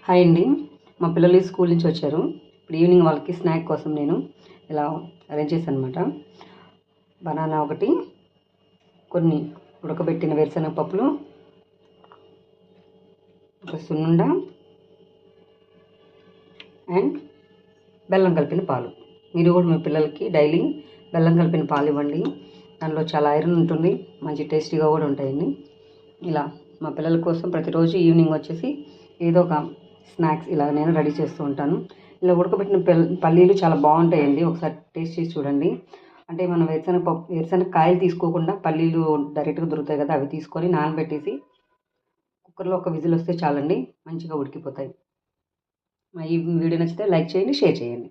Hi అండి. మా పిల్లలు స్కూల్ నుంచి వచ్చారు. ఇప్పుడు ఈవినింగ్ వాళ్ళకి స్నాక్ కోసం నేను ఇలా అరేంజ్ చేశాను అనమాట. బనానా ఒకటి, కొన్ని ఉడకబెట్టిన వేరుశనగ పప్పులు, ఒక సున్నుండ అండ్ బెల్లం కలిపిన పాలు. మీరు కూడా మీ పిల్లలకి డైలీ బెల్లం కలిపిన పాలు ఇవ్వండి. దానిలో చాలా ఐరన్ ఉంటుంది, మంచి టేస్టీగా కూడా ఉంటాయండి. ఇలా మా పిల్లల కోసం ప్రతిరోజు ఈవినింగ్ వచ్చేసి ఏదో ఒక స్నాక్స్ ఇలా నేను రెడీ చేస్తూ ఉంటాను. ఇలా ఉడకబెట్టిన పల్లీలు చాలా బాగుంటాయండి, ఒకసారి టేస్ట్ చేసి చూడండి. అంటే మనం వేరుశనగ కాయలు తీసుకోకుండా పల్లీలు డైరెక్ట్గా దొరుకుతాయి కదా, అవి తీసుకొని నానబెట్టేసి కుక్కర్లో ఒక విజిల్ వస్తే చాలండి, మంచిగా ఉడికిపోతాయి. ఈ వీడియో నచ్చితే లైక్ చేయండి, షేర్ చేయండి.